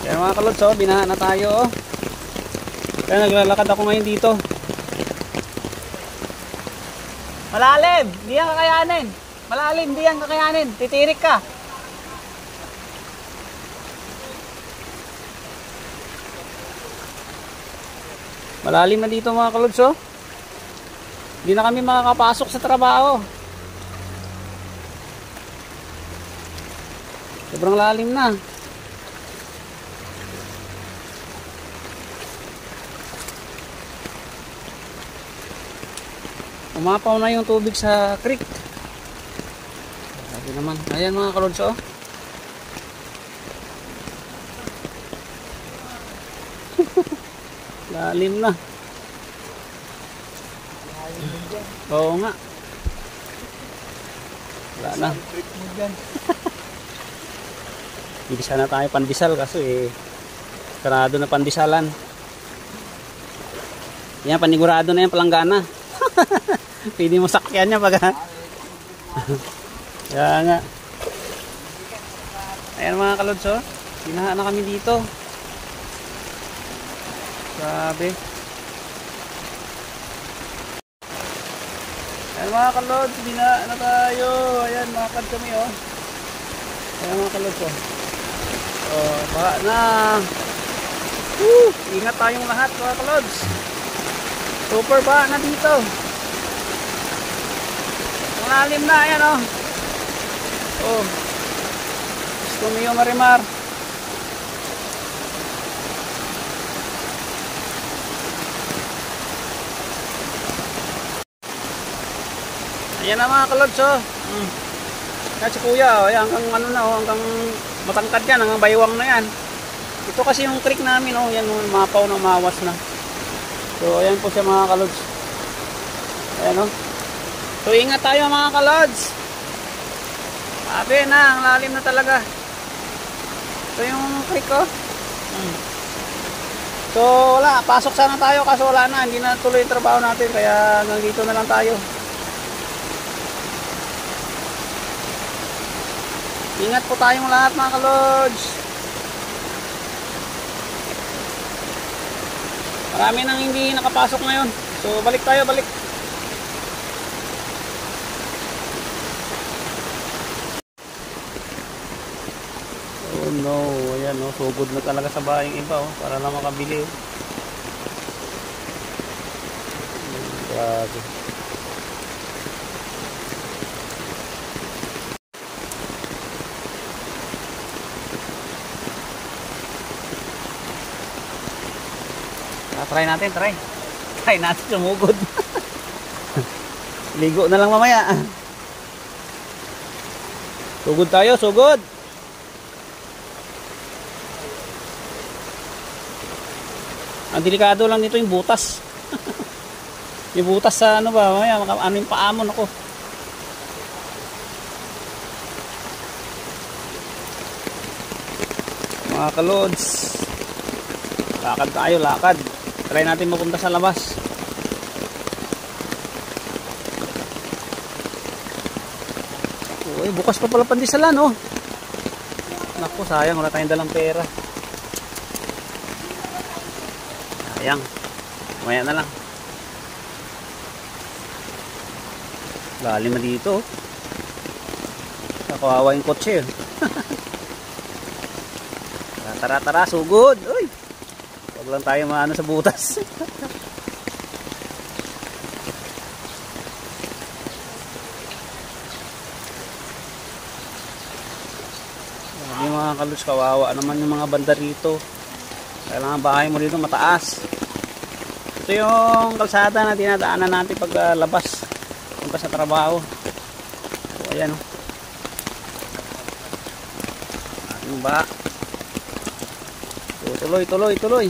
Kaya mga kalods, oh, binaha na tayo. Oh. Kaya naglalakad ako ngayon dito. Malalim, hindi yan kakayanin. Malalim, hindi yan kakayanin. Titirik ka. Malalim na dito mga kalods, oh. Hindi na kami makakapasok sa trabaho. Sobrang lalim na. Umapaw na yung tubig sa creek. Sabi naman. Ayan mga kalods, oh. Lalim na. Oo nga. Wala na. Hindi sana tayo pandesal kasi sarado na pandesalan. Yan, panigurado na yan, palanggana. Pwede mo sakyan niya pag kaya nga. Ayan mga kalods, oh. Binaha na kami dito. Grabe. Ayan mga kalods, binaha na tayo. Ayan, makakad kami, oh. Ayan mga kalods, oh. Oh, baka na. Ingat tayong lahat mga kalods. Super ba na dito. Malalim na, ayan, oh. Oh. Gusto mo yung marimar. Ayan na mga kalods, oh. Yan si kuya, oh. Ayan, hanggang ano na, oh. Hanggang matangkad yan, hanggang baywang na yan. Ito kasi yung creek namin, oh. Yan, oh, mapaw na mawas na. So ayan po siya mga kalods. Ayan, oh. So ingat tayo mga kalods. Sabi na, ang lalim na talaga. Ito yung creek, oh. So wala, pasok sana tayo kaso wala na, hindi na tuloy yung trabaho natin. Kaya hanggang dito na lang tayo. Ingat po tayong lahat mga kalods. Marami nang hindi nakapasok ngayon. So balik tayo, balik. Oh no, ayan, oh, sugod na talaga sa bahay iba, oh, para lang makabili. Oh. Grabe. Try natin, try. Try natin sumugod. Ligo na lang mamaya. Sugod tayo, sugod. Ang delikado lang nito yung butas. Yung butas sa ano ba, mamaya ano yung paamon ako. Mga kalods. Lakad tayo, lakad. Try natin mapunta sa labas. Uy, bukas pa pala pandesalan, oh. Naku, sayang, wala tayong dalang pera. Sayang. Maya na lang. Lalim na dito, oh. Kawawa yung kotse, oh. Tara, tara, sugod. Uy. Wag lang tayo maano sa butas. Yung mga kalods, kawawa naman yung mga banda rito. Kailangan bahay mo rito mataas. Ito yung kalsada na dinadaanan natin pag labas punta sa trabaho. So ayan, oh. Ating ba? So, tuloy, tuloy, tuloy.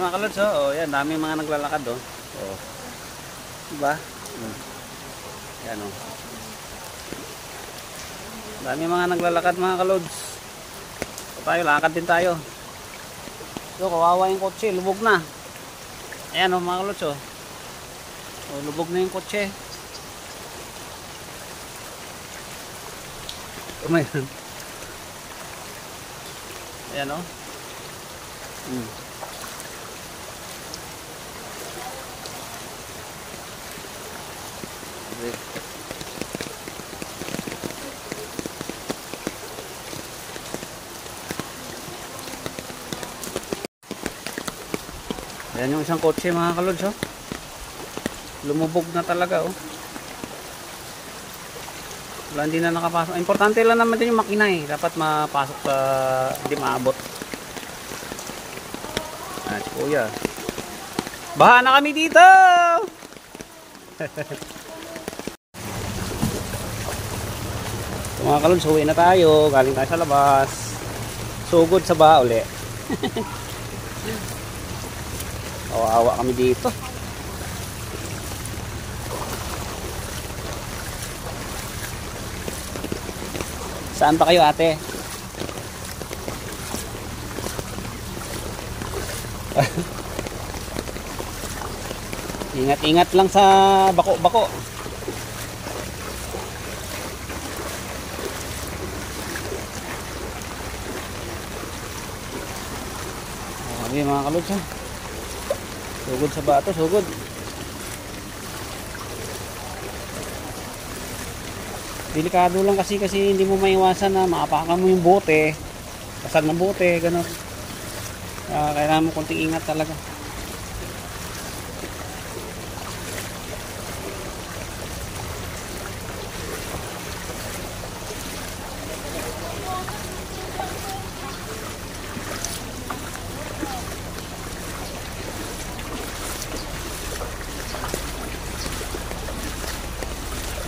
Mga kalods, oh, yan, daming mga naglalakad, oh. Oh. Diba? Yan, oh. Daming mga naglalakad, mga kalods. So, tayo, lakad din tayo. So, kawawa yung kotse, lubog na. Ayan, oh, mga kalods, oh. O, lubog na yung kotse. Ayan. Ayan o. Okay. Ayan yung isang kotse mga kalods, oh. Lumubog na talaga, oh. Wala, hindi na nakapasok. Importante lang naman din yung makina, eh. Dapat mapasok sa hindi maabot. Si kuya. Baha na kami dito! So, mga kalods, uwi na tayo. Galing tayo sa labas. Sugod sa baha uli. Awa kami dito. Saan pa kayo, ate? Ingat-ingat lang sa bako-bako. Okay mga kalods, ha? Sugod sa bato, sugod. Delikado lang kasi hindi mo maiwasan na maapakan mo yung bote. Basag ng bote, gano'n. Kailangan mo konting ingat talaga.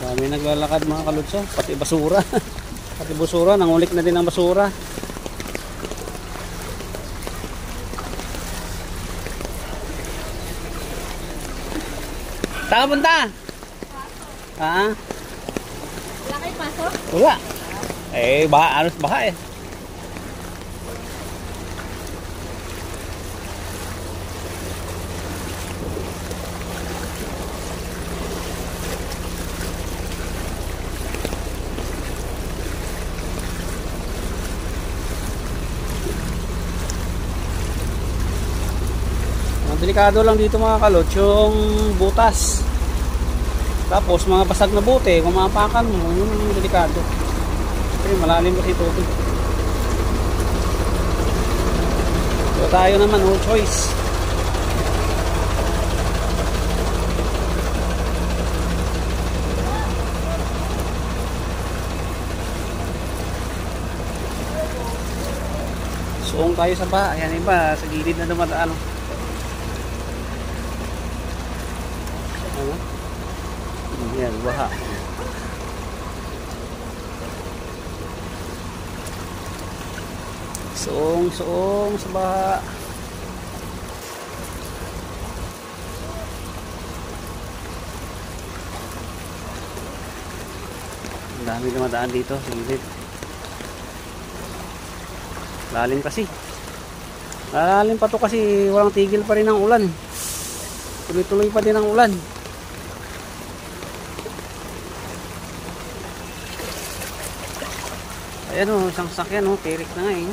Dami naglalakad mga kalutso, pati basura. Pati basura, nangulik na din ang basura. Saan ka punta? Ha? Wala kayo pasok? Wala. Baha, baha eh. Delikado lang dito mga kalots, yung butas. Tapos mga basag na bote, mamapakan mo, yun yung delikado. Kasi malalim kasi ito. So tayo naman, no choice. Suong tayo sa baha. Ayan iba, sa gilid na dumadaan. Yan, baha. Suong sa baha. Ang dami dumadaan dito sa gilid. Lalim kasi. Lalim pa to kasi walang tigil pa rin ang ulan. Tuloy-tuloy pa din ang ulan. Ayan o, isang sasakyan o, tirik na nga eh.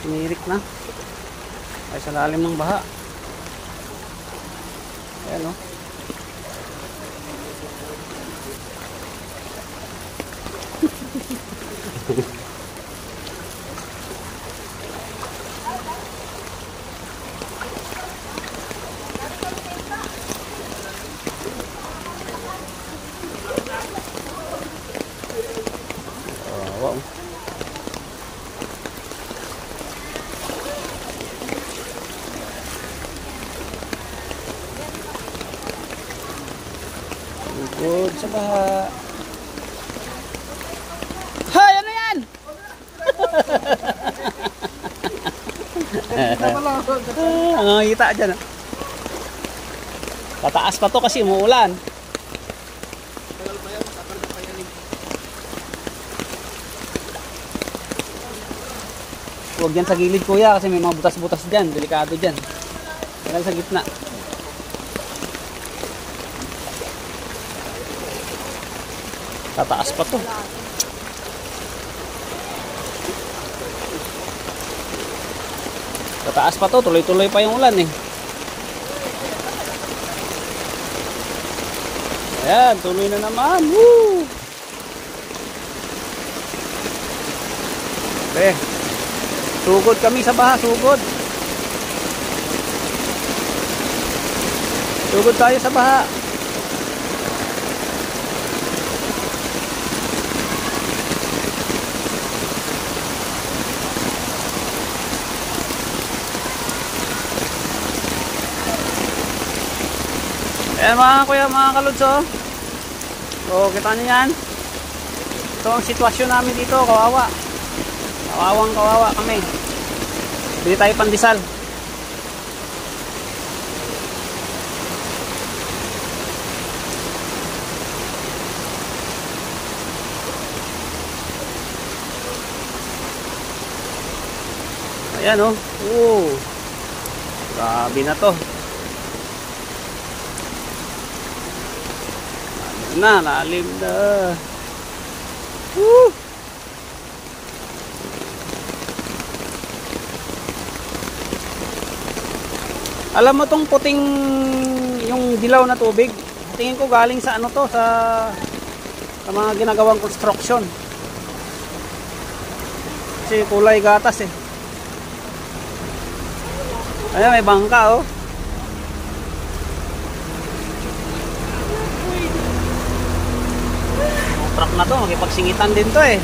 Tinirik na. Ay sa lalim ng baha. Ayan o. Wow. Good sa baha. Hay, ano yan? Ang kita dyan. Tataas pa to kasi umuulan. Huwag dyan sa gilid kuya kasi may mga butas-butas dyan. Delikado dyan. Tagal sa gitna. Tataas pa to. Tataas pa to, tuloy-tuloy pa yung ulan eh. Ayan, tuloy na naman. Woo! Okay. Sugod kami sa baha, sugod. Sugod tayo sa baha. Ayan mga kuya, mga kalods, oh. So, kita nyo yan. Ito ang sitwasyon namin dito, kawawa. Kawawang kawawa kami. Bili tayo pandesal. Ayan, oh. Grabe na to. Lalim na. Woo! Alam mo tong puting yung dilaw na tubig, tingin ko galing sa ano to, sa mga ginagawang construction. Kasi kulay gatas eh. Ayan, may bangka oh. Truck na to, makipagsingitan din to eh.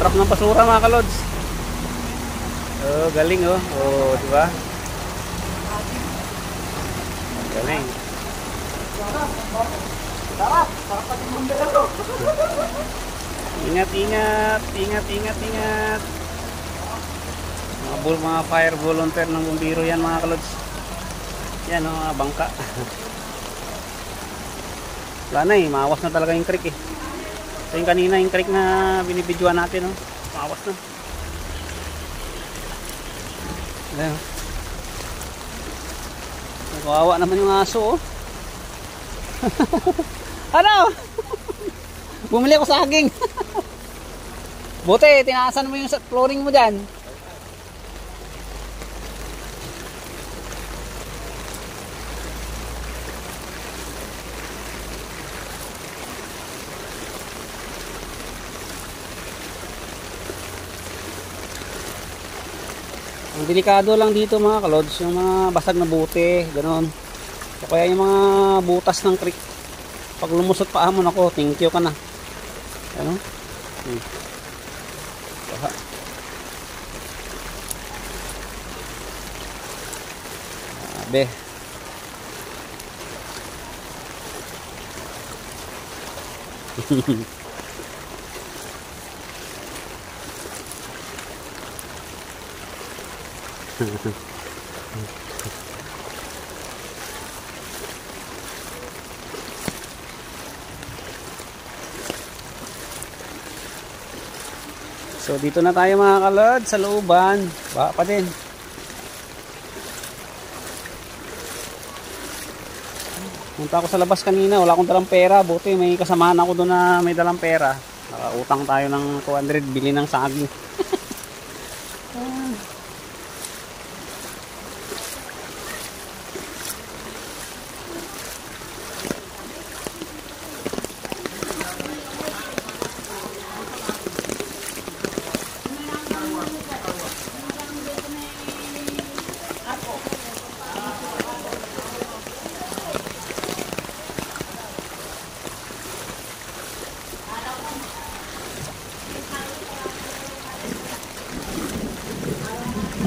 Truck ng basura mga kalods. Oh, galing oh. Oh, di ba? Galing. Ingat, ingat, ingat, ingat, ingat. Mga fire volunteer ng bumbiro yan mga kalods. Yan o, mga bangka. Wala na eh, maawas na talaga yung creek eh. So yung kanina yung creek na binibidyoan natin oh, maawas na. Ayan. Kawawa naman yung aso oh. Ano? Bumili ako saging. Buti, tinaasan mo yung flooring mo dyan. Ang delikado lang dito mga kalods, yung mga basag na bote, ganoon. O kaya yung mga butas ng creek. Pag lumusot pa hamon ako, thank you ka na. Ano? Abe. So dito na tayo mga kalod sa looban. Baka pa din. Punta ako sa labas kanina, wala akong dalang pera. Buti may kasamaan ako doon na may dalang pera. Utang tayo ng 200 bili ng saging.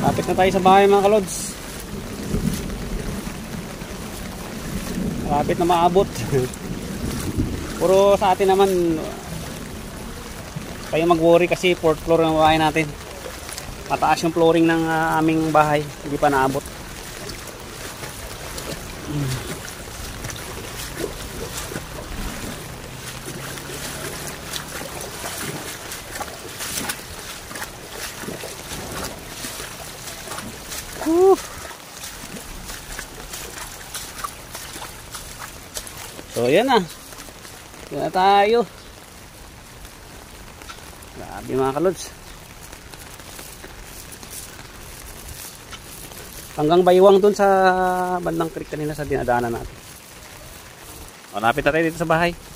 Lapit na tayo sa bahay mga kalods. Lapit na maabot. Puro sa atin naman kayo mag-worry kasi 4th floor ng bahay natin. Mataas yung flooring ng aming bahay. Hindi pa naabot. Whew. So yan na. Yan na tayo. Grabe mga kalods. Hanggang Baywang dun sa bandang creek kanina sa dinadaanan natin. Malapit na tayo dito sa bahay.